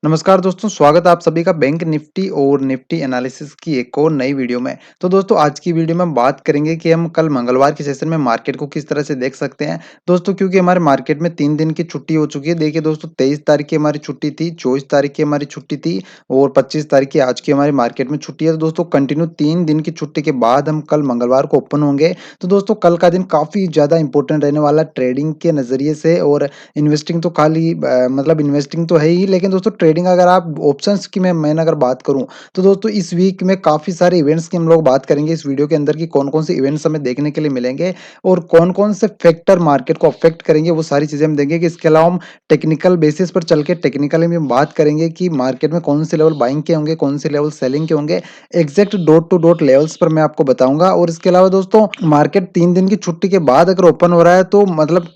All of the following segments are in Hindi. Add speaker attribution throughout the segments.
Speaker 1: नमस्कार दोस्तों, स्वागत है आप सभी का बैंक निफ्टी और निफ्टी एनालिसिस की एक और नई वीडियो में। तो दोस्तों आज की वीडियो में बात करेंगे कि हम कल मंगलवार के सेशन में मार्केट को किस तरह से देख सकते हैं। दोस्तों क्योंकि हमारे मार्केट में 3 दिन की छुट्टी हो चुकी है। देखिए दोस्तों 23 तारीख की हमारी छुट्टी थी, 24 तारीख की हमारी छुट्टी थी और 25 तारीख की आज की हमारी मार्केट में छुट्टी है। तो दोस्तों कंटिन्यू 3 दिन की छुट्टी के बाद हम कल मंगलवार को ओपन होंगे। तो दोस्तों कल का दिन काफ़ी ज़्यादा इंपॉर्टेंट रहने वाला है ट्रेडिंग के नज़रिए से और इन्वेस्टिंग तो खाली मतलब इन्वेस्टिंग तो है ही, लेकिन दोस्तों ट्रेडिंग अगर आप ऑप्शंस की मैंने अगर बात करूँ, तो दोस्तों इस वीक में काफ़ी सारे इवेंट्स की हम लोग बात करेंगे इस वीडियो के अंदर कि कौन-कौन से इवेंट्स हमें देखने के लिए मिलेंगे और कौन-कौन से फैक्टर मार्केट को अफ़ेक्ट करेंगे, वो सारी चीज़ें हम देखेंगे। इसके अलावा हम टेक्निकल बेसिस पर चल के टेक्निकली में हम बात करेंगे कि मार्केट में कौन से लेवल बाइंग के होंगे, कौन से लेवल सेलिंग के होंगे। Exact dot to dot levels पर मैं आपको बताऊँगा और इसके अलावा दोस्तों मार्केट 3 दिन की छुट्टी के बाद अगर ओपन हो रहा है तो मतलब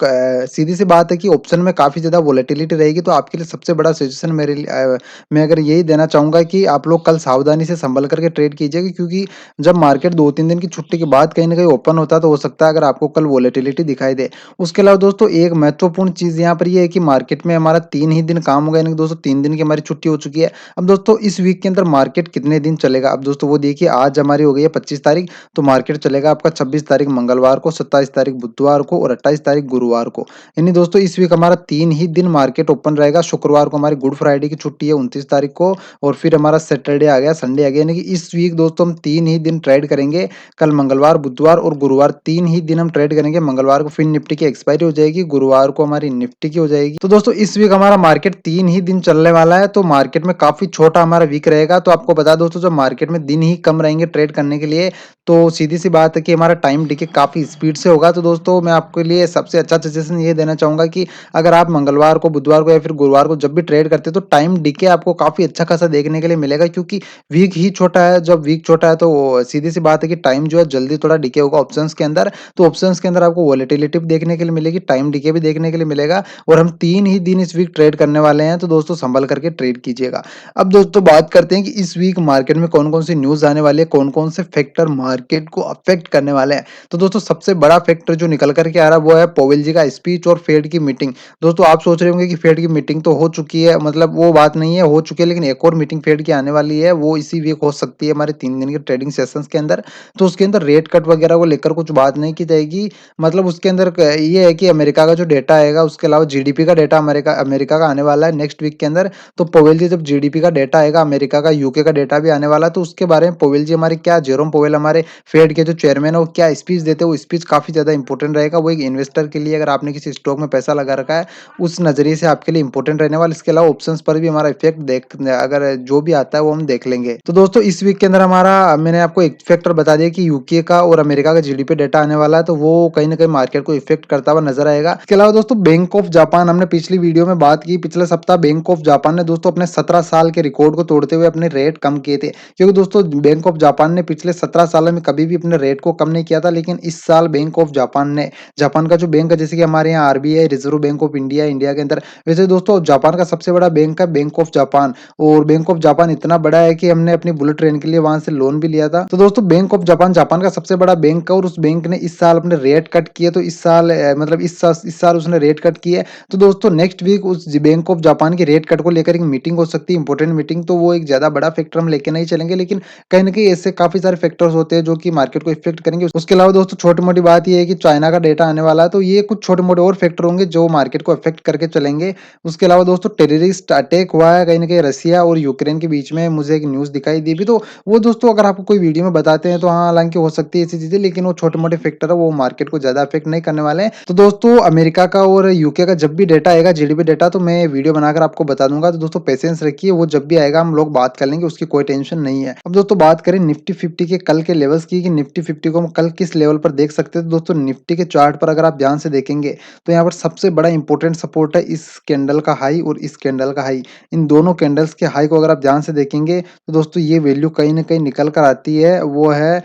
Speaker 1: सीधी-सी बात है कि ऑप्शन में काफ़ी ज़्यादा वोलेटिलिटी रहेगी। तो आपके लिए सबसे बड़ा सजेशन मैं अगर यही देना चाहूँगा कि आप लोग कल सावधानी से संभल कर के ट्रेड कीजिएगा, क्योंकि जब मार्केट 2-3 दिन की छुट्टी के बाद कहीं न कहीं ओपन होता है तो हो सकता है अगर आपको कल वोलेटिलिटी दिखाई दे। उसके अलावा दोस्तों एक महत्वपूर्ण चीज़ यहाँ पर ये है कि मार्केट में हमारा 3 ही दिन काम होगा, यानी कि दोस्तों 3 दिन की हमारी छुट्टी हो चुकी है। अब दोस्तों इस वीक के अंदर मार्केट कितने दिन चलेगा? अब दोस्तों वो देखिए, आज हमारी हो गई है 25 तारीख, तो मार्केट चलेगा आपका 26 तारीख मंगलवार को, 27 तारीख बुधवार को और 28 तारीख गुरुवार को। यानी दोस्तों इस वीक हमारा 3 ही दिन मार्केट ओपन रहेगा। शुक्रवार को हमारी गुड फ्राइडे की छुट्टी है 29 तारीख को और फिर हमारा सैटरडे आ गया, संडे आ गया, यानी कि इस वीक दोस्तों हम 3 ही दिन ट्रेड करेंगे। कल मंगलवार, बुधवार और गुरुवार 3 ही दिन हम ट्रेड करेंगे। मंगलवार को फिर निफ्टी की एक्सपायरी हो जाएगी, गुरुवार को हमारी निफ्टी की हो जाएगी। तो दोस्तों इस वीक हमारा मार्केट 3 ही दिन चलने वाला है, तो मार्केट में काफ़ी छोटा हमारा वीक रहेगा। तो आपको बता दो दोस्तों, जब मार्केट में दिन ही कम रहेंगे ट्रेड करने के लिए, तो सीधी-सी बात है कि हमारा टाइम डिके काफ़ी स्पीड से होगा। तो दोस्तों मैं आपके लिए सबसे अच्छा सजेशन ये देना चाहूँगा कि अगर आप मंगलवार को, बुधवार को या फिर गुरुवार को जब भी ट्रेड करते हैं, तो टाइम डिके आपको काफ़ी अच्छा खासा देखने के लिए मिलेगा, क्योंकि वीक ही छोटा है। जब वीक छोटा है तो सीधी-सी बात है कि टाइम जो है जल्दी थोड़ा डिके होगा ऑप्शंस के अंदर। तो ऑप्शंस के अंदर आपको वोलेटिलिटी भी देखने के लिए मिलेगी, टाइम डिके भी देखने के लिए मिलेगा और हम 3 ही दिन इस वीक ट्रेड करने वाले हैं। तो दोस्तों संभल करके ट्रेड कीजिएगा। अब दोस्तों बात करते हैं कि इस वीक मार्केट में कौन-कौन सी न्यूज़ आने वाली है, कौन-कौन से फैक्टर मार्केट को अफ़ेक्ट करने वाले हैं। तो दोस्तों सबसे बड़ा फैक्टर जो निकल कर के आ रहा है वो है पॉवेल जी का स्पीच और फेड की मीटिंग। दोस्तों आप सोच रहे होंगे कि फेड की मीटिंग तो हो चुकी है, मतलब वो बात नहीं है, हो चुकी है, लेकिन एक और मीटिंग फेड की आने वाली है, वो इसी वीक हो सकती है हमारे 3 दिन के ट्रेडिंग सेशंस के अंदर। तो उसके अंदर रेट कट वगैरह को लेकर कुछ बात नहीं की जाएगी। मतलब उसके अंदर ये है कि अमेरिका का जो डेटा आएगा, उसके अलावा जीडीपी का डेटा अमेरिका अमेरिका का आने वाला है नेक्स्ट वीक के अंदर। तो पोवेल जी जब जीडीपी का डेटा आएगा, अमेरिका का, यूके का डेटा भी आने वाला है, तो उसके बारे में पोवेल जी हमारे क्या, जेरोम पोवेल हमारे फेड के जो चेयरमैन है, वो क्या स्पीच देते हैं, वो स्पीच काफ़ी ज़्यादा इंपॉर्टेंट रहेगा। वो एक इन्वेस्टर के लिए, अगर आपने किसी स्टॉक में पैसा लगा रखा है, उस नज़रिए से आपके लिए इंपॉर्टेंट रहने वाला। इसके अलावा ऑप्शंस पर भी हमारा इफेक्ट देख, अगर जो भी आता है वो हम देख लेंगे। तो दोस्तों इस वीक के अंदर हमारा, मैंने आपको एक फैक्टर बता दिया कि यूके का और अमेरिका का जीडीपी डेटा आने वाला है, तो वो कहीं न कहीं मार्केट को इफेक्ट करता हुआ नज़र आएगा। इसके अलावा दोस्तों बैंक ऑफ जापान, हमने पिछली वीडियो में बात की, पिछले सप्ताह बैंक ऑफ जापान ने दोस्तों अपने 17 साल के रिकॉर्ड को तोड़ते हुए अपने रेट कम किए थे। क्योंकि दोस्तों बैंक ऑफ जापान ने पिछले 17 सालों में कभी भी अपने रेट को कम नहीं किया था, लेकिन इस साल बैंक ऑफ जापान ने, जापान का जो बैंक है, जैसे कि हमारे यहाँ RBI, reserve bank of India, India के अंदर, वैसे दोस्तों जापान का सबसे बड़ा बैंक है बैंक ऑफ जापान। और बैंक ऑफ जापान इतना बड़ा है कि हमने अपनी बुलेट ट्रेन के लिए वहां से लोन भी लिया था। तो दोस्तों बैंक ऑफ जापान, जापान का सबसे बड़ा बैंक है और उस बैंक ने इस साल अपने रेट कट किए। तो इस साल मतलब इस साल उसने रेट कट किए। तो दोस्तों नेक्स्ट वीक उस बैंक ऑफ जापान की रेट कट को लेकर एक मीटिंग हो सकती है, इंपॉर्टेंट मीटिंग। तो वो एक ज्यादा बड़ा फैक्टर हम लेके नहीं चलेंगे, लेकिन कहीं ना कहीं ऐसे काफी सारे फैक्टर्स होते हैं जो कि मार्केट को इफेक्ट करेंगे। उसके अलावा दोस्तों छोटी मोटी बात ये है कि चाइना का डेटा आने वाला है, तो ये कुछ छोटे मोटे और फैक्टर होंगे जो मार्केट को इफेक्ट करके चलेंगे। उसके अलावा दोस्तों टेररिस्ट अटैक हुआ है कहीं ना कहीं रसिया और यूक्रेन के बीच में, मुझे एक न्यूज़ दिखाई दी भी। तो वो दोस्तों अगर आपको कोई वीडियो में बताते हैं तो हाँ, हालांकि हो सकती है ऐसी चीजें, लेकिन वो छोटे मोटे फैक्टर है, वो मार्केट को ज्यादा इफेक्ट नहीं करने वाले हैं। तो दोस्तों अमेरिका का और यूके का जब भी डेटा आएगा, जीडीपी डेटा, तो मैं वीडियो बनाकर आपको बता दूंगा। तो दोस्तों पेशेंस रखिए, वो जब भी आएगा हम लोग बात कर लेंगे, उसकी कोई टेंशन नहीं है। अब दोस्तों बात करें निफ्टी 50 के कल के लेवल्स की, कि निफ्टी 50 को हम कल किस लेवल पर देख सकते हैं। तो दोस्तों निफ्टी के चार्ट पर अगर आप ध्यान से देखेंगे, तो यहाँ पर सबसे बड़ा इंपॉर्टेंट सपोर्ट है इस कैंडल का हाई और इस कैंडल का हाई। इन दोनों कैंडल्स के हाई को अगर आप ध्यान से देखेंगे, तो दोस्तों ये वैल्यू कहीं ना कहीं निकल कर आती है, वो है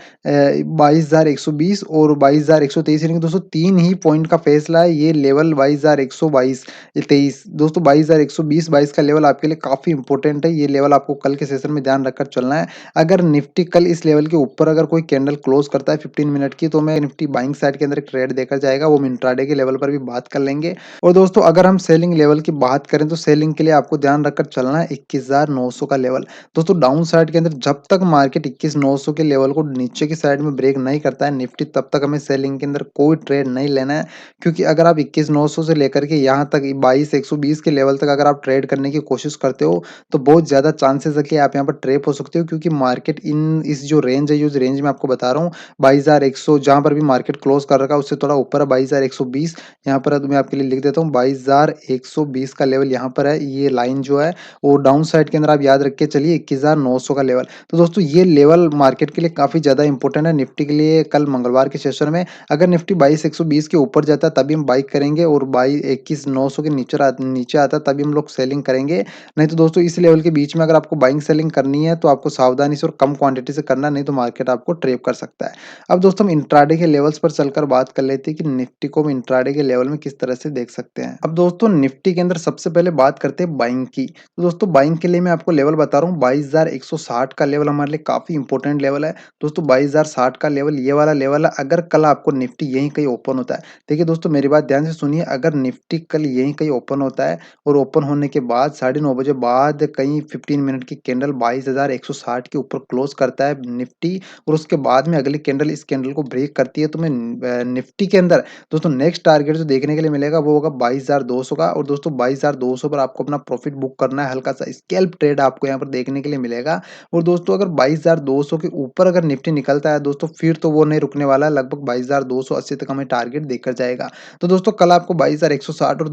Speaker 1: 22,120 और 22,123, यानी कि दोस्तों 3 ही पॉइंट का फैसला है। ये लेवल 22,122, 23, दोस्तों 22,120, 22 का लेवल आपके लिए काफी इंपॉर्टेंट है। ये लेवल आपको कल के सेशन में ध्यान रखकर चलना है। अगर निफ्टी कल इस लेवल के ऊपर अगर कोई कैंडल क्लोज करता है 15 मिनट की, तो मैं निफ्टी बाइंग साइड के अंदर एक ट्रेड देखा जाएगा, वो इंट्राडे के लेवल पर भी बात कर लेंगे। और दोस्तों अगर हम सेलिंग लेवल की बात करें, तो सेलिंग के लिए आपको ध्यान रखकर चलना है 21,900 का लेवल। दोस्तों डाउन साइड के अंदर जब तक मार्केट 21,900 के लेवल को नीचे की साइड में ब्रेक नहीं करता है निफ्टी, तब तक हमें सेलिंग के अंदर कोई ट्रेड नहीं लेना है। क्योंकि अगर आप 21,900 से लेकर के यहाँ तक 22,120 के लेवल तक अगर आप ट्रेड करने की कोशिश करते हो, तो बहुत ज़्यादा चांसेस है कि आप यहाँ पर ट्रैप हो सकते हो, क्योंकि मार्केट इन इस जो रेंज है, उस रेंज में आपको बता रहा हूँ 22,100 जहाँ पर भी मार्केट क्लोज कर रखा है उससे थोड़ा ऊपर है 22,120। यहाँ पर मैं आपके लिए लिख देता हूँ 22,120 का लेवल यहाँ पर है। ये लाइन जो है वो डाउन साइड के अंदर आप याद रख के चलिए 21,900 का लेवल। तो दोस्तों ये लेवल मार्केट के लिए काफ़ी ज़्यादा इंपॉर्टेंट है निफ्टी के लिए। कल मंगलवार के सेशन में अगर निफ्टी 22,120 के ऊपर जाता है तभी हम बाई करेंगे, और 21,900 के नीचे आता है तभी हम लोग सेलिंग करेंगे। नहीं तो दोस्तों इस लेवल के बीच में अगर आपको बाइंग सेलिंग करनी है तो आपको सावधानी से और कम क्वांटिटी से करना, नहीं तो मार्केट आपको ट्रैप कर सकता है। अब दोस्तों हम इंट्राडे के लेवल्स पर चलकर बात कर लेते हैं कि निफ्टी को हम इंट्राडे के लेवल में किस तरह से देख सकते हैं। अब दोस्तों निफ्टी के अंदर सबसे पहले बात करते हैं बाइंग की। तो दोस्तों बाइंग के लिए मैं आपको लेवल बता रहा हूँ 22,160 का लेवल हमारे लिए काफी इंपॉर्टेंट लेवल है। दोस्तों 22,060 का लेवल ये वाला लेवल है। अगर कल आपको निफ्टी यहीं कहीं ओपन होता है, देखिए दोस्तों मेरी बात ध्यान से सुनिए, अगर निफ्टी कल यहीं कहीं ओपन होता है और ओपन होने के बाद 9:30 बजे बाद कहीं 15 मिनट की कैंडल 22,160 के ऊपर क्लोज करता है निफ्टी, और उसके बाद में अगली कैंडल इस कैंडल को ब्रेक करती है, तो मैं निफ्टी के अंदर दोस्तों नेक्स्ट टारगेट जो देखने के लिए मिलेगा वो होगा 22,200 का। और दोस्तों 22,200 पर आपको अपना प्रॉफिट बुक करना है। हल्का सा स्कैल्प ट्रेड आपको यहाँ पर देखने के लिए मिलेगा। और दोस्तों अगर 22,200 के ऊपर अगर निफ्टी निकलता है दोस्तों, फिर तो वो नहीं रुकने वाला है, लगभग 22,280 तक हमें टारगेट देकर जाएगा। तो दोस्तों कल आपको 22,160 और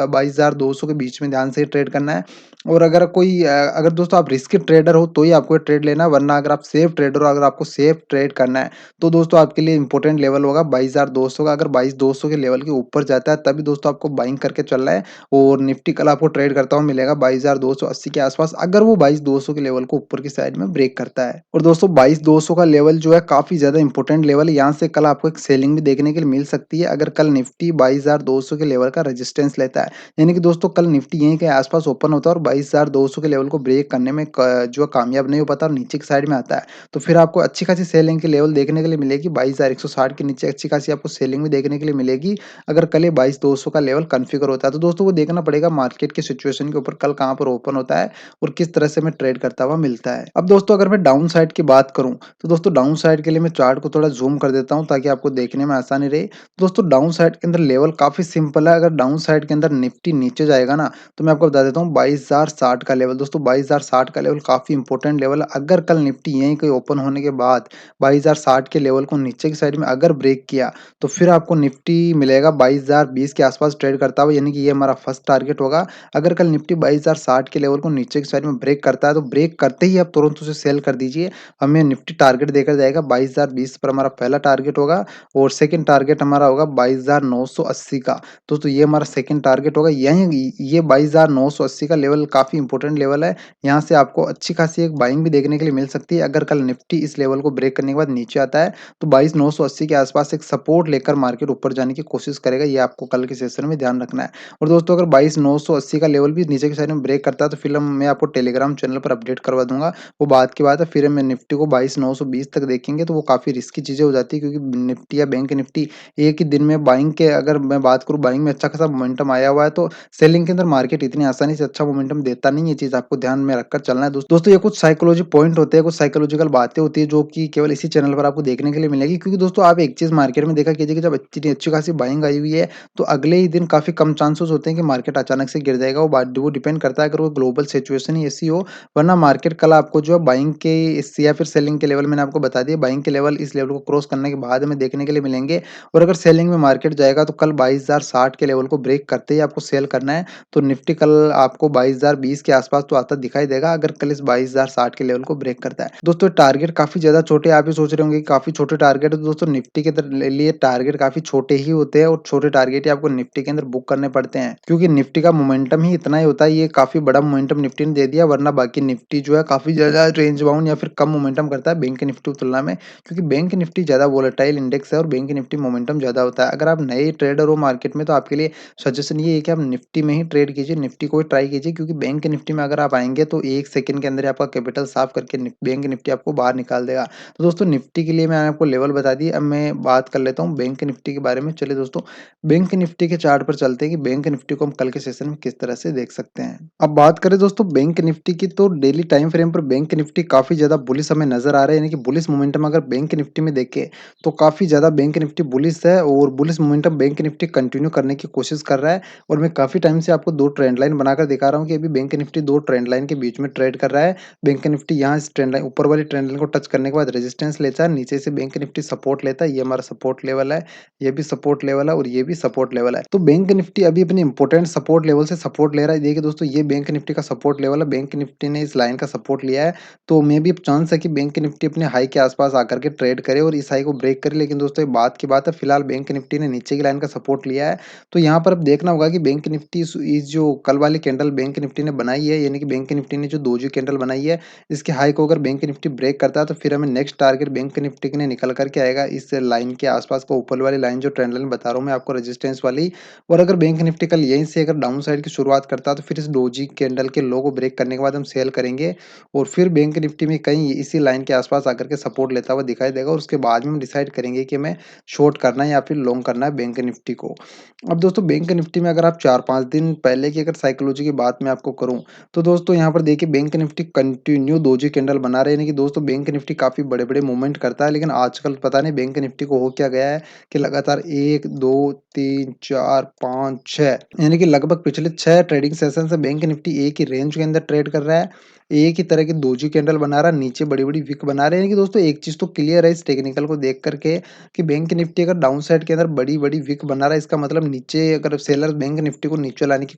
Speaker 1: 22,200 के बीच में ध्यान से ट्रेड करना है। और अगर दोस्तों आप रिस्क ट्रेडर हो तो ही आपको ये ट्रेड लेना है, वरना अगर आप सेफ ट्रेडर हो, अगर आपको सेफ ट्रेड करना है तो दोस्तों आपके लिए इंपॉर्टेंट लेवल होगा 22,200 का। अगर 22,200 के लेवल के ऊपर जाता है तभी दोस्तों आपको बाइंग करके चलना है। और निफ्टी कल आपको ट्रेड करता हुआ मिलेगा 22,280 के आसपास, अगर वो 22,200 के लेवल को ऊपर की साइड में ब्रेक करता है। और दोस्तों 22,200 का लेवल जो है काफी ज्यादा इंपॉर्टेंट लेवल है। यहाँ से कल आपको एक सेलिंग भी देखने के लिए मिल सकती है, अगर कल निफ्टी 22,200 के लेवल का रेजिस्टेंस लेता है। यानी कि दोस्तों कल निफ्टी यहीं के आसपास ओपन होता है और 22,200 के लेवल को ब्रेक करने में जो है कामयाब नहीं हो पाता और नीचे की साइड में आता है, तो फिर आपको अच्छी खासी सेलिंग की लेवल देखने के लिए मिलेगी। 22,160 के नीचे अच्छी खासी आपको सेलिंग भी देखने के लिए मिलेगी, अगर कल ये 22,200 का लेवल कॉन्फ़िगर होता है। तो दोस्तों वो देखना पड़ेगा मार्केट के सिचुएशन के ऊपर कल कहाँ पर ओपन होता है और किस तरह से हमें ट्रेड करता हुआ मिलता है। अब दोस्तों अगर मैं डाउन साइड की बात करूँ, तो दोस्तों डाउन साइड के लिए मैं चार्ट को थोड़ा ज़ूम कर देता हूँ ताकि आपको देखने में आसानी रहे। दोस्तों डाउन साइड के अंदर लेवल काफ़ी सिंपल है। अगर डाउन साइड के अंदर निफ्टी नीचे जाएगा ना, तो मैं आपको बता देता हूँ 22,060 का लेवल। दोस्तों 22,060 का लेवल काफ़ी इंपॉर्टेंट लेवल है। अगर कल निफ्टी यहीं कहीं ओपन होने के बाद 22,060 के लेवल को नीचे की साइड में अगर ब्रेक किया, तो फिर आपको निफ्टी मिलेगा 22,020 के आसपास ट्रेड करता हुआ, यानी कि ये हमारा फर्स्ट टारगेट होगा। अगर कल निफ्टी 22,060 के लेवल को नीचे की साइड में ब्रेक करता है, तो ब्रेक करते ही आप तुरंत उसे सेल कर दीजिए। हमें निफ्टी टारगेट देकर जाएगा 22,020 पर, हमारा पहला टारगेट होगा। और सेकंड टारगेट हमारा होगा 22,980 का। दोस्तों ये हमारा सेकंड टारगेट होगा। यही ये 22,980 का लेवल काफ़ी इंपॉर्टेंट लेवल है। यहाँ से आपको अच्छी खासी एक बाइंग भी देखने के लिए मिल सकती है। अगर कल निफ्टी इस लेवल को ब्रेक करने के बाद नीचे आता है, तो 22,980 के आसपास एक सपोर्ट लेकर मार्केट ऊपर जाने की कोशिश करेगा। ये आपको कल के सेशन में ध्यान रखना है। और दोस्तों अगर 22,980 का लेवल भी नीचे की साइड में ब्रेक करता है, तो फिर मैं आपको टेलीग्राम चैनल पर अपडेट करवा दूंगा, वो बात की बात है। फिर मैं निफ्टी को 22,920 तक देखेंगे, तो वो काफ़ी रिस्की चीज़ें हो जाती है, क्योंकि निफ्टी या बैंक निफ्टी एक ही दिन में बाइंग के, अगर मैं बात करूँ बाइंग में अच्छा खासा मोमेंटम आया हुआ है, तो सेलिंग के अंदर मार्केट इतनी आसानी से अच्छा मोमेंटम देता नहीं है। ये चीज़ आपको ध्यान में रखकर चलना है। दोस्तों ये कुछ साइकोलॉजी पॉइंट होते हैं, कुछ साइकोलॉजिकल बातें होती है जो कि केवल इसी चैनल पर आपको देखने के लिए मिलेगी। क्योंकि दोस्तों आप एक चीज़ मार्केट में देखा कीजिए कि जब इतनी अच्छी खासी बाइंग आई हुई है, तो अगले ही दिन काफ़ी कम चांसेस होते हैं कि मार्केट अचानक से गिर जाएगा। वो डिपेंड करता है अगर वो ग्लोबल सिचुएशन ही ऐसी हो, वरना मार्केट कल आपको जो है बाइंग के या फिर सेलिंग के लेवल मैंने आपको बता दिया। बाइंग के लेवल इस लेवल को क्रॉस करने के बाद हमें देखने के लिए मिलेंगे। और अगर सेलिंग में मार्केट जाएगा तो कल 22,060 के लेवल को ब्रेक करते ही आपको सेल करना है। तो निफ्टी कल आपको 22,020 के आसपास तो आता दिखाई देगा, अगर कल इस 22,060 के लेवल को ब्रेक करता है। दोस्तों टारगेट काफ़ी ज़्यादा छोटे, आप ही सोच रहे होंगे कि काफ़ी छोटे टारगेट है, तो दोस्तों निफ्टी के लिए टारगेट काफ़ी छोटे ही होते हैं, और छोटे टारगेट ही आपको निफ्टी के अंदर बुक करने पड़ते हैं, क्योंकि निफ्टी का मोमेंटम ही इतना ही होता है। ये काफ़ी बड़ा मोमेंटम निफ्टी ने दे दिया, वरना बाकी निफ्टी जो है काफ़ी ज़्यादा रेंज बाउंड या फिर कम मोमेंटम करता है बैंक निफ्टी की तुलना में, क्योंकि बैंक निफ्टी ज़्यादा वोलेटाइल इंडेक्स है और बैंक निफ्टी मोमेंटम ज़्यादा होता है। अगर आप नए ट्रेडर हो मार्केट में, तो आपके लिए सजेशन ये है कि आप निफ्टी में ही ट्रेड कीजिए, निफ्टी को ही ट्राई कीजिए, क्योंकि बैंक निफ्टी में अगर आप आएँगे तो 1 सेकंड के अंदर ही आपका कैपिटल साफ करके बैंक निफ्टी आपको बाहर निकाल देगा। तो दोस्तों निफ्टी के लिए मैंने आपको लेवल बता दिए, अब मैं बात कर लेता हूँ बैंक निफ्टी के बारे में। चलिए दोस्तों बैंक निफ्टी के चार्ट पर चलते हैं कि बैंक निफ्टी को हम कल के सेशन में किस तरह से देख सकते हैं। सकते हैं। अब बात करें दोस्तों बैंक निफ्टी की, तो डेली टाइम फ्रेम पर बैंक निफ्टी काफ़ी ज़्यादा बुलिश हमें नज़र आ रहा है, यानी कि बुलिश मोमेंटम अगर बैंक निफ्टी में देखें, तो काफ़ी ज़्यादा बैंक निफ्टी बुलिश है और bullish momentum bank Nifty continue करने की कोशिश कर रहा है। और मैं काफ़ी टाइम से आपको 2 ट्रेंड लाइन बनाकर दिखा रहा हूँ कि अभी बैंक निफ्टी 2 ट्रेंड लाइन के बीच में ट्रेड कर रहा है। बैंक निफ्टी यहाँ इस ट्रेंड लाइन, ऊपर वाली ट्रेंड लाइन को टच करने के बाद रेजिस्टेंस लेता है, नीचे से बैंक निफ्टी सपोर्ट लेता है, ये हमारा सपोर्ट लेवल है, ये भी सपोर्ट लेवल है और ये भी सपोर्ट लेवल है। तो बैंक निफ्टी अभी अपने इंपॉर्टेंट सपोर्ट लेवल से सपोर्ट ले रहा है। देखिए दोस्तों, ये बैंक निफ्टी का सपोर्ट लेवल है, बैंक निफ्टी ने इस लाइन का सपोर्ट लिया है, तो मे बी चांस है कि बैंक निफ्टी अपने हाई के आसपास आकर के ट्रेड करे और इस हाई को ब्रेक करे। लेकिन दोस्तों ये बात की बात है, फिलहाल बैंक निफ्टी ने नीचे की लाइन का सपोर्ट लिया है, तो यहाँ पर अब देखना होगा कि बैंक निफ्टी इस जो कल वाली कैंडल बैंक निफ्टी ने बनाई है, यानी कि बैंक निफ्टी ने जो दोजी कैंडल बनाई है, इसके हाई को अगर बैंक निफ्टी ब्रेक करता है, तो फिर हमें नेक्स्ट टारगेट बैंक निफ्टी के लिए निकल करके आएगा इस लाइन के आसपास को, ऊपर वाली लाइन जो ट्रेंड लाइन बता रहा हूँ मैं आपको रेजिस्टेंस वाली। और अगर बैंक निफ्टी कल यहीं से अगर डाउन साइड की शुरुआत करता है, तो फिर इस डोजी कैंडल के लो को ब्रेक करने के बाद हम सेल करेंगे और फिर बैंक निफ्टी में कहीं इसी लाइन के आसपास आकर के सपोर्ट लेता हुआ दिखाई देगा और उसके बाद में हम डिसाइड करेंगे कि हमें शॉर्ट करना है या फिर लॉन्ग करना है बैंक निफ्टी को। अब दोस्तों बैंक निफ्टी में अगर आप 4-5 दिन पहले की अगर साइकोलॉजी की बात मैं आपको करूँ, तो दोस्तों यहाँ पर देखिए bank Nifty continue doji candle बना रहे हैं, यानी कि दोस्तों बैंक निफ्टी काफ़ी बड़े-बड़े मूवमेंट करता है, लेकिन आजकल पता नहीं बैंक निफ्टी को हो क्या गया है कि लगातार 1, 2, 3, 4, 5, 6, यानी कि लगभग पिछले 6 ट्रेडिंग सेशन से बैंक निफ्टी एक ही रेंज के अंदर ट्रेड कर रहा है। एक ही तरह की दोजी कैंडल बना रहा है, नीचे बड़ी-बड़ी विक बना रहे हैं, यानी कि दोस्तों एक चीज़ तो क्लियर है इस टेक्निकल को देख कर के कि बैंक निफ्टी अगर डाउन साइड के अंदर बड़ी-बड़ी विक बना रहा है, इसका मतलब नीचे अगर सेलर बैंक निफ्टी को नीचे लाने की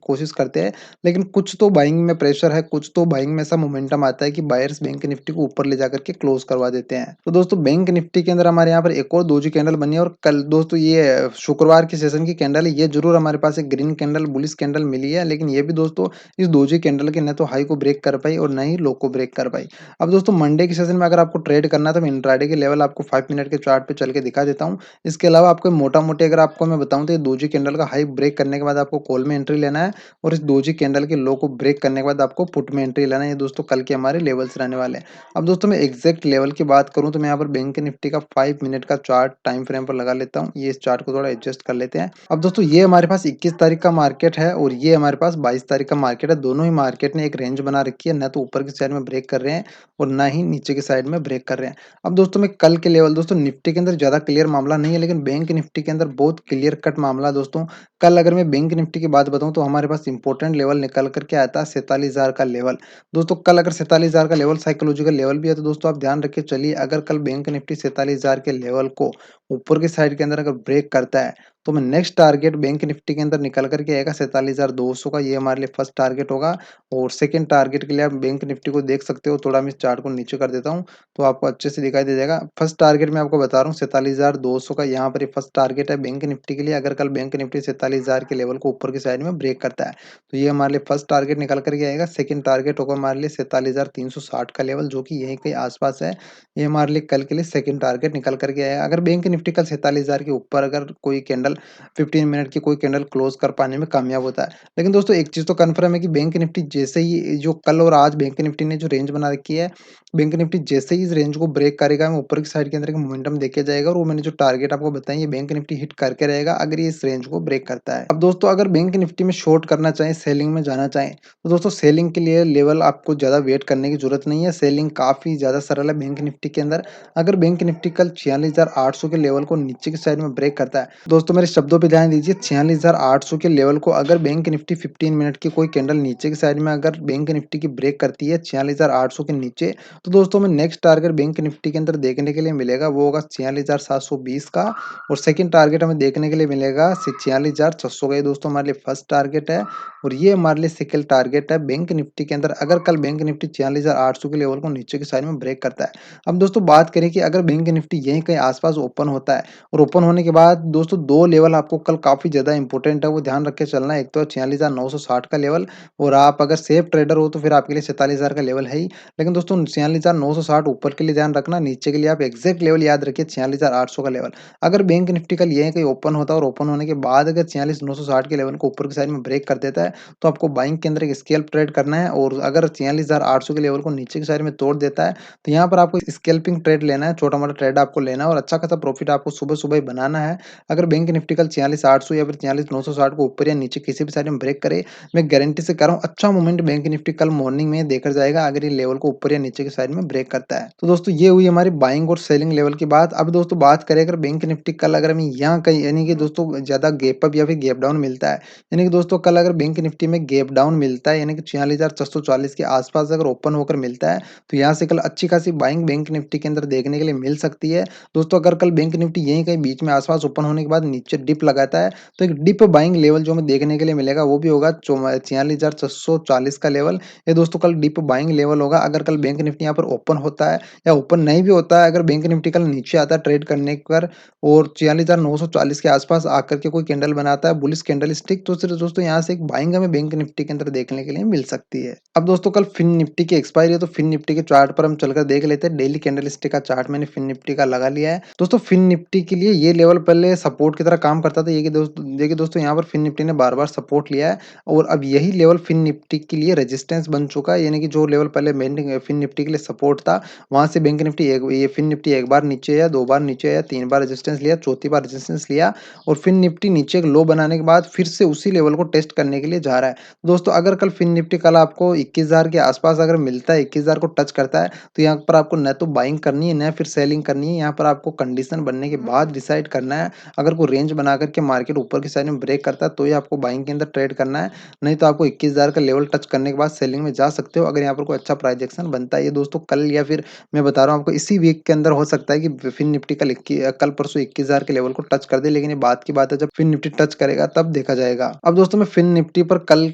Speaker 1: कोशिश करते हैं, लेकिन कुछ तो बाइंग में प्रेशर है, कुछ तो बाइंग में ऐसा मोमेंटम आता है कि बायर्स बैंक निफ्टी को ऊपर ले जाकर के क्लोज करवा देते हैं। तो दोस्तों बैंक निफ्टी के अंदर हमारे यहाँ पर एक और दोजी कैंडल बनी है और कल दोस्तों ये शुक्रवार की सेशन की कैंडल है, ये जरूर हमारे पास एक ग्रीन कैंडल बुलिश कैंडल मिली है, लेकिन ये भी दोस्तों इस दोजी कैंडल के न तो हाई को ब्रेक कर पाई और न ही लो को ब्रेक कर पाई। अब दोस्तों मंडे के सेशन में अगर आपको ट्रेड करना है, तो मैं इंट्राडे के लेवल आपको 5 मिनट के चार्ट पे चल के दिखा देता हूँ। इसके अलावा आपको मोटा-मोटी अगर आपको मैं बताऊँ, तो ये दोजी कैंडल का हाई ब्रेक करने के बाद आपको कॉल में एंट्री लेना है और इस दोजी कैंडल के लो को ब्रेक करने के बाद आपको पुट में एंट्री लेना है। ये दोस्तों कल के हमारे लेवल्स रहने वाले हैं। अब दोस्तों मैं एग्जैक्ट लेवल की बात करूँ, तो मैं यहाँ पर बैंक निफ्टी का 5 मिनट का चार्ट टाइम फ्रेम पर लगा लेता हूँ। ये इस चार्ट को थोड़ा एडजस्ट कर लेते हैं। अब दोस्तों ये हमारे पास 21 तारीख का मार्केट है और ये हमारे पास 22 तारीख का मार्केट है। दोनों ही मार्केट ने एक रेंज बना रखी है, ना तो ऊपर की साइड में ब्रेक कर रहे हैं और ना ही नीचे की साइड में ब्रेक कर रहे हैं। अब दोस्तों मैं कल के लेवल, दोस्तों निफ्टी के अंदर ज़्यादा क्लियर मामला नहीं है, लेकिन बैंक निफ्टी के अंदर बहुत क्लियर कट मामला है दोस्तों। कल अगर मैं बैंक निफ्टी की बात बताऊँ, तो हमारे पास इंपॉर्टेंट लेवल निकल कर के आया था 47,000 का लेवल। दोस्तों कल अगर 47,000 का लेवल साइकोलॉजिकल लेवल भी है, तो दोस्तों आप ध्यान रखिए चलिए, अगर कल बैंक निफ्टी 47,000 के लेवल को ऊपर की साइड के अंदर अगर ब्रेक करता है, तो मैं नेक्स्ट टारगेट बैंक निफ्टी के अंदर निकल कर के आएगा 47,200 का, ये हमारे लिए फर्स्ट टारगेट होगा। और सेकंड टारगेट के लिए आप बैंक निफ्टी को देख सकते हो, थोड़ा मैं इस चार्ट को नीचे कर देता हूँ, तो आपको अच्छे से दिखाई दे जाएगा। फर्स्ट टारगेट मैं आपको बता रहा हूँ 47,200 का, यहाँ पर ये फर्स्ट टारगेट है बैंक निफ्टी के लिए। अगर कल बैंक निफ्टी 47,000 के लेवल को ऊपर की साइड में ब्रेक करता है, तो ये हमारे लिए फर्स्ट टारगेट निकल कर के आएगा। सेकंड टारगेट होगा हमारे लिए 47,360 का लेवल, जो कि यहीं कहीं आसपास है। ये हमारे लिए कल के लिए सेकंड टारगेट निकल कर के आएगा। अगर बैंक निफ्टी कल 47,000 के ऊपर अगर कोई कैंडल 15 मिनट की कोई कैंडल क्लोज कर पाने में कामयाब होता है। लेकिन दोस्तों एक चीज़ तो कन्फर्म है कि बैंक निफ्टी जैसे ही जो कल और आज बैंक निफ्टी ने जो रेंज बना रखी है, बैंक निफ्टी जैसे ही इस रेंज को ब्रेक करेगा, में ऊपर की साइड के अंदर एक मोमेंटम देखे जाएगा और वो मैंने जो टारगेट आपको बताई, ये बैंक निफ्टी हिट करके रहेगा अगर ये इस रेंज को ब्रेक करता है। अब दोस्तों अगर बैंक निफ्टी में शॉर्ट करना चाहें, सेलिंग में जाना चाहें, तो दोस्तों सेलिंग के लिए लेवल आपको ज़्यादा वेट करने की जरूरत नहीं है। सेलिंग काफ़ी ज़्यादा सरल है बैंक निफ्टी के अंदर। अगर बैंक निफ्टी कल 46,800 के लेवल को नीचे की साइड में ब्रेक करता है, दोस्तों मेरे शब्दों पे ध्यान दीजिए, 46,800 के लेवल को अगर बैंक निफ्टी 15 मिनट की कोई कैंडल नीचे की साइड में अगर बैंक निफ्टी की ब्रेक करती है 46,800 के नीचे, तो दोस्तों हमें नेक्स्ट टारगेट बैंक निफ्टी के अंदर देखने के लिए मिलेगा, वो होगा 46,720 का। और सेकंड टारगेट हमें देखने के लिए मिलेगा 46,600 का। ये दोस्तों हमारे लिए फर्स्ट टारगेट है और ये हमारे लिए सेकंड टारगेट है बैंक निफ्टी के अंदर, अगर कल बैंक निफ्टी 46,800 के लेवल को नीचे की साइड में ब्रेक करता है। अब दोस्तों बात करें कि अगर बैंक निफ्टी यहीं कहीं आसपास ओपन होता है और ओपन होने के बाद दोस्तों 2 लेवल आपको कल काफ़ी ज़्यादा इंपॉर्टेंट है, वो ध्यान रख के चलना है। एक तो है 46,960 का लेवल और आप अगर सेफ ट्रेडर हो, तो फिर आपके लिए 47,000 का लेवल है ही। लेकिन दोस्तों 46,960 ऊपर के लिए ध्यान रखना, नीचे के लिए आप एग्जैक्ट लेवल याद रखिए 46,800 का लेवल। अगर बैंक निफ्टी कल यहीं कहीं ओपन होता है और ओपन होने के बाद अगर 46,960 के लेवल को ऊपर की साइड में ब्रेक कर देता है, तो आपको बाइंग के अंदर एक स्कैल्प ट्रेड करना है। और अगर 46,800 के लेवल को नीचे की साइड में तोड़ देता है, तो यहाँ पर आपको स्कैल्पिंग ट्रेड लेना है, छोटा-मोटा ट्रेड आपको लेना है और अच्छा खासा प्रॉफिट प्रॉफिट आपको सुबह-सुबह ही बनाना है। अगर बैंक निफ्टी कल 46,800 या फिर 46,960 को ऊपर या नीचे किसी भी साइड में ब्रेक करे, मैं गारंटी से कह रहा हूँ अच्छा मोमेंट बैंक निफ्टी कल मॉर्निंग में देकर जाएगा अगर ये लेवल को ऊपर या नीचे की साइड में ब्रेक करता है। तो दोस्तों ये हुई हमारी बाइंग और सेलिंग लेवल की बात। अब दोस्तों बात करें अगर बैंक निफ्टी कल अगर हमें यहाँ कहीं यानी कि दोस्तों ज़्यादा गैप अप या फिर गैप डाउन मिलता है, यानी कि दोस्तों कल अगर बैंक निफ्टी में गैप डाउन मिलता है यानी कि 46,440 के आसपास अगर ओपन होकर मिलता है, तो यहाँ से कल अच्छी खासी बाइंग बैंक निफ्टी के अंदर देखने के लिए मिल सकती है। दोस्तों अगर कल बैंक निफ्टी यहीं कहीं बीच में आसपास ओपन होने के बाद नीचे डिप लगाता है, तो एक डिप बाइंग लेवल जो हमें देखने के लिए मिलेगा वो भी होगा 46,440 का लेवल। ये दोस्तों कल डिप बाइंग लेवल होगा अगर कल बैंक निफ्टी यहाँ पर ओपन होता है या ओपन नहीं भी होता है, अगर बैंक निफ्टी कल नीचे आता है ट्रेड करने पर और 46,940 के आसपास आकर के कोई कैंडल बनाता है बुलिश कैंडल स्टिक, तो फिर दोस्तों यहाँ से एक बाइंग हमें बैंक निफ्टी के अंदर देखने के लिए मिल सकती है। अब दोस्तों कल फिन निफ्टी की एक्सपायरी है, तो फिन निफ्टी के चार्ट पर हम चलकर देख लेते हैं। डेली कैंडल स्टिक का चार्ट मैंने फिन निफ्टी का लगा लिया है। दोस्तों फिन निफ्टी के लिए ये लेवल पहले सपोर्ट की तरह काम करता था। ये कि दोस्तों देखिए दोस्तों यहाँ पर फिन निफ्टी ने बार-बार सपोर्ट लिया है और अब यही लेवल फिन निफ्टी के लिए रेजिस्टेंस बन चुका है। यानी कि जो लेवल पहले फिन निफ्टी के लिए सपोर्ट था, वहाँ से बैंक निफ्टी ये फिन निफ्टी एक बार नीचे आया, 2 बार नीचे आया, 3 बार रेजिस्टेंस लिया, चौथी बार रेजिस्टेंस लिया और फिन निफ्टी नीचे एक लो बनाने के बाद फिर से उसी लेवल को टेस्ट करने के लिए जा रहा है। दोस्तों अगर कल फिन निफ्टी कल आपको 21,000 के आसपास अगर मिलता है, 21,000 को टच करता है, तो यहाँ पर आपको न तो बाइंग करनी है, न फिर सेलिंग करनी है। यहाँ पर आपको कंडीशन बनने के बाद डिसाइड करना है। अगर कोई रेंज बना कर के मार्केट ऊपर की साइड में ब्रेक करता है, तो ही आपको बाइंग के अंदर ट्रेड करना है। नहीं तो आपको 21,000 का लेवल टच करने के बाद सेलिंग में जा सकते हो, अगर यहाँ पर कोई अच्छा प्राइस एक्शन बनता है। ये दोस्तों कल या फिर मैं बता रहा हूँ आपको इसी वीक के अंदर हो सकता है कि फिन निफ्टी कल परसों 21,000 के लेवल को टच कर दे, लेकिन ये बात की बात है जब फिन निफ्टी टच करेगा तब देखा जाएगा। अब दोस्तों मैं फिन निफ्टी पर कल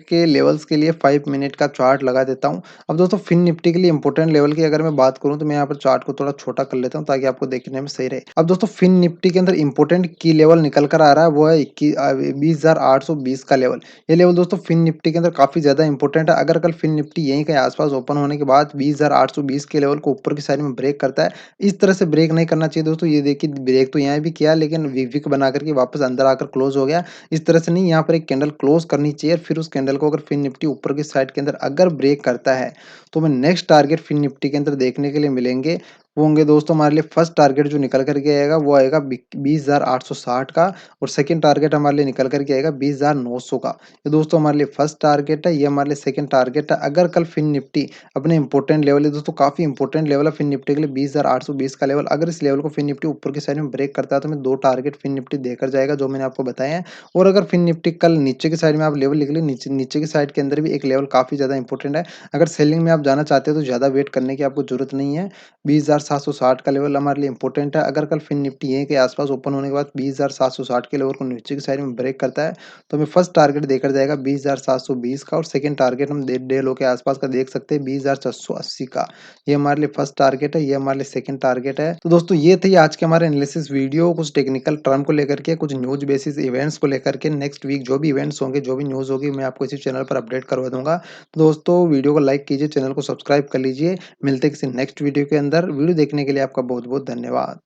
Speaker 1: के लेवल्स के लिए 5 मिनट का चार्ट लगा देता हूँ। अब दोस्तों फिन निफ्टी के लिए इंपॉर्टेंट लेवल की अगर मैं बात करूँ, तो मैं यहाँ पर चार्ट को थोड़ा छोटा कर लेता हूँ ताकि आपको देखने में सही रहे। अब दोस्तों फिन निफ्टी के अंदर इंपॉर्टेंट की लेवल निकल कर आ रहा है, वो है 20,820 का लेवल। ये लेवल दोस्तों फिन निफ्टी के अंदर काफी ज्यादा इंपॉर्टेंट है। अगर कल फिन निफ्टी यहीं के आसपास ओपन होने के बाद 20,820 के लेवल को ऊपर की साइड में ब्रेक करता है, इस तरह से ब्रेक नहीं करना चाहिए दोस्तों। ये देखिए ब्रेक तो यहाँ भी किया, लेकिन वीक बना करके वापस अंदर आकर क्लोज हो गया। इस तरह से नहीं, यहाँ पर एक कैंडल क्लोज करनी चाहिए, फिर उस कैंडल को अगर फिन निफ्टी ऊपर की साइड के अंदर अगर ब्रेक करता है, तो हमें नेक्स्ट टारगेट फिन निफ्टी के अंदर देखने के लिए मिलेंगे। वो होंगे दोस्तों हमारे लिए फर्स्ट टारगेट जो निकल कर के आएगा वो आएगा 20,860 का और सेकंड टारगेट हमारे लिए निकल कर के आएगा 20,900 का। ये दोस्तों हमारे लिए फर्स्ट टारगेट है, ये हमारे लिए सेकंड टारगेट है। अगर कल फिन निफ्टी अपने इंपॉर्टेंट लेवल है दोस्तों, काफी इंपॉर्टेंट लेवल है फिन निफ्टी के लिए 20,820 का लेवल, अगर इस लेवल को फिन निफ्टी ऊपर की साइड में ब्रेक करता है, तो हमें 2 टारगेट फिन निफ्टी देकर जाएगा जो मैंने आपको बताए हैं। और अगर फिन निफ्टी कल नीचे की साइड में आप लेवल लिख लें, नीचे नीचे की साइड के अंदर भी एक लेवल काफी ज्यादा इंपॉर्टेंट है। अगर सेलिंग में आप जाना चाहते हो तो ज्यादा वेट करने की आपको जरूरत नहीं है। 20,760 का लेवल हमारे लिए इंपॉर्टेंट है। अगर कल फिन निफ्टी यहीं के आसपास ओपन होने के बाद 20,760 के लेवल को नीचे की साइड में ब्रेक करता है, तो हमें फर्स्ट टारगेट देकर जाएगा 20,720 का और सेकंड टारगेट हम डे लो के आसपास का देख सकते हैं 20,480 का। ये हमारे लिए फर्स्ट टारगेट है, ये हमारे लिए सेकंड टारगेट है। तो दोस्तों ये थी आज के हमारे एनालिसिस वीडियो, कुछ टेक्निकल टर्म को लेकर के, कुछ न्यूज बेसिस इवेंट्स को लेकर के। नेक्स्ट वीक जो भी इवेंट्स होंगे, जो भी न्यूज होगी, मैं आपको इसी चैनल पर अपडेट करवा दूंगा। तो दोस्तों वीडियो को लाइक कीजिए, चैनल को सब्सक्राइब कर लीजिए। मिलते हैं किसी नेक्स्ट वीडियो के अंदर। वीडियो देखने के लिए आपका बहुत बहुत धन्यवाद।